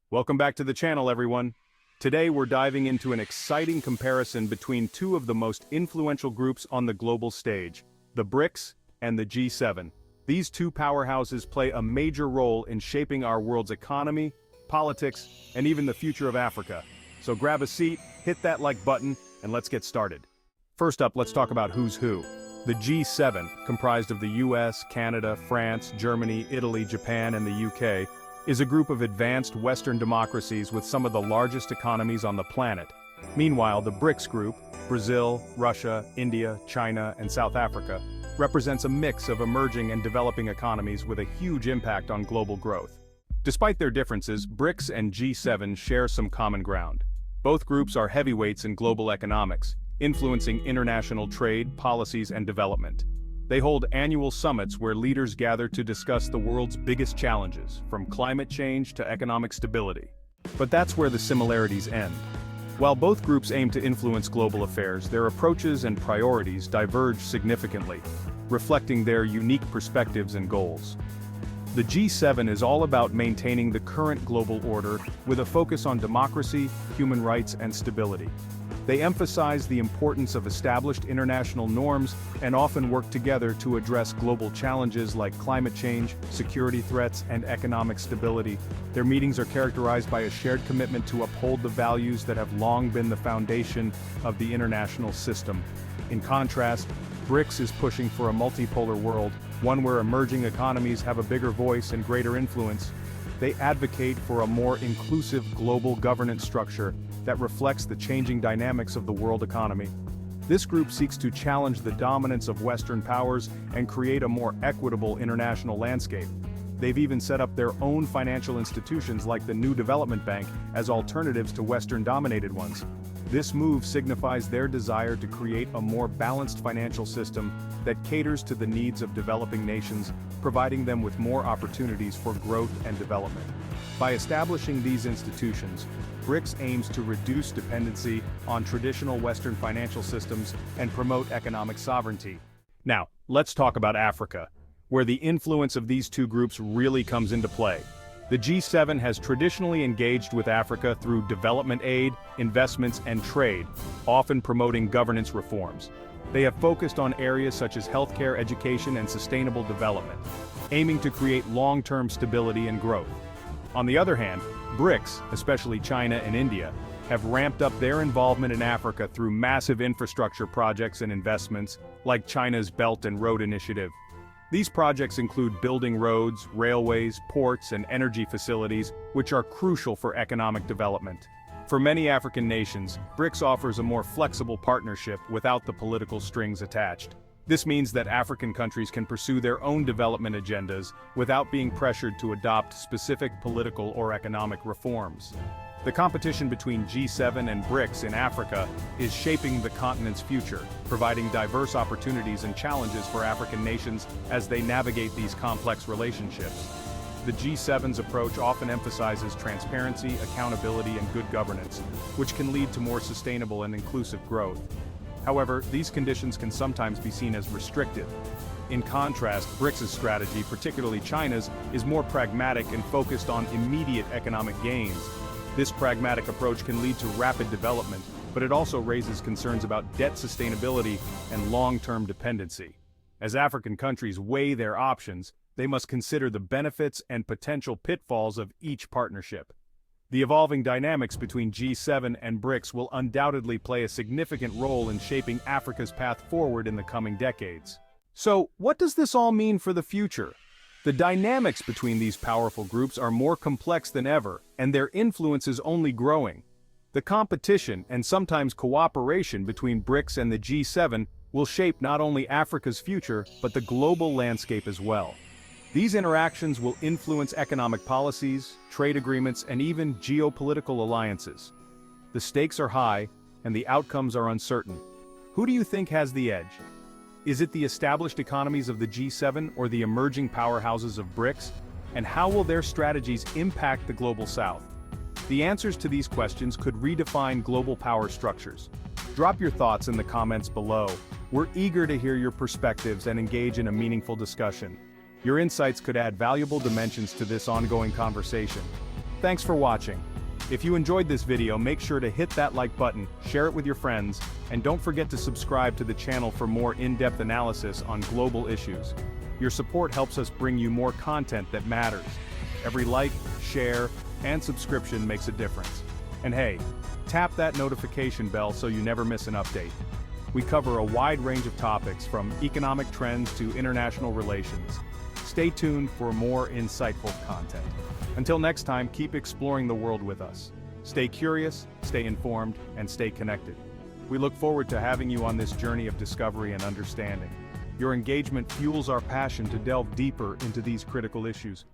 Welcome back to the channel, everyone. Today we're diving into an exciting comparison between two of the most influential groups on the global stage, the BRICS and the G7. These two powerhouses play a major role in shaping our world's economy, politics, and even the future of Africa. So grab a seat, hit that like button, and let's get started. First up, let's talk about who's who. The G7, comprised of the US, Canada, France, Germany, Italy, Japan, and the UK, is a group of advanced Western democracies with some of the largest economies on the planet. Meanwhile, the BRICS group, Brazil, Russia, India, China, and South Africa, represents a mix of emerging and developing economies with a huge impact on global growth. Despite their differences, BRICS and G7 share some common ground. Both groups are heavyweights in global economics, influencing international trade, policies, and development. They hold annual summits where leaders gather to discuss the world's biggest challenges, from climate change to economic stability. But that's where the similarities end. While both groups aim to influence global affairs, their approaches and priorities diverge significantly, reflecting their unique perspectives and goals. The G7 is all about maintaining the current global order with a focus on democracy, human rights, and stability. They emphasize the importance of established international norms and often work together to address global challenges like climate change, security threats, and economic stability. Their meetings are characterized by a shared commitment to uphold the values that have long been the foundation of the international system. In contrast, BRICS is pushing for a multipolar world, one where emerging economies have a bigger voice and greater influence. They advocate for a more inclusive global governance structure that reflects the changing dynamics of the world economy. This group seeks to challenge the dominance of Western powers and create a more equitable international landscape. They've even set up their own financial institutions like the New Development Bank as alternatives to Western-dominated ones. This move signifies their desire to create a more balanced financial system that caters to the needs of developing nations, providing them with more opportunities for growth and development. By establishing these institutions, BRICS aims to reduce dependency on traditional Western financial systems and promote economic sovereignty. Now, let's talk about Africa, where the influence of these two groups really comes into play. The G7 has traditionally engaged with Africa through development aid, investments, and trade, often promoting governance reforms. They have focused on areas such as healthcare, education, and sustainable development, aiming to create long-term stability and growth. On the other hand, BRICS, especially China and India, have ramped up their involvement in Africa through massive infrastructure projects and investments, like China's Belt and Road Initiative. These projects include building roads, railways, ports, and energy facilities, which are crucial for economic development. For many African nations, BRICS offers a more flexible partnership without the political strings attached. This means that African countries can pursue their own development agendas without being pressured to adopt specific political or economic reforms. The competition between G7 and BRICS in Africa is shaping the continent's future, providing diverse opportunities and challenges for African nations as they navigate these complex relationships. The G7's approach often emphasizes transparency, accountability, and good governance, which can lead to more sustainable and inclusive growth. However, these conditions can sometimes be seen as restrictive. In contrast, BRICS' strategy, particularly China's, is more pragmatic and focused on immediate economic gains. This pragmatic approach can lead to rapid development, but it also raises concerns about debt sustainability and long-term dependency. As African countries weigh their options, they must consider the benefits and potential pitfalls of each partnership. The evolving dynamics between G7 and BRICS will undoubtedly play a significant role in shaping Africa's path forward in the coming decades. So, what does this all mean for the future? The dynamics between these powerful groups are more complex than ever, and their influence is only growing. The competition and sometimes cooperation between BRICS and the G7 will shape not only Africa's future, but the global landscape as well. These interactions will influence economic policies, trade agreements, and even geopolitical alliances. The stakes are high, and the outcomes are uncertain. Who do you think has the edge? Is it the established economies of the G7 or the emerging powerhouses of BRICS? And how will their strategies impact the global South? The answers to these questions could redefine global power structures. Drop your thoughts in the comments below. We're eager to hear your perspectives and engage in a meaningful discussion. Your insights could add valuable dimensions to this ongoing conversation. Thanks for watching. If you enjoyed this video, make sure to hit that like button, share it with your friends, and don't forget to subscribe to the channel for more in-depth analysis on global issues. Your support helps us bring you more content that matters. Every like, share, and subscription makes a difference. And hey, tap that notification bell so you never miss an update. We cover a wide range of topics from economic trends to international relations. Stay tuned for more insightful content. Until next time, keep exploring the world with us. Stay curious, stay informed, and stay connected. We look forward to having you on this journey of discovery and understanding. Your engagement fuels our passion to delve deeper into these critical issues.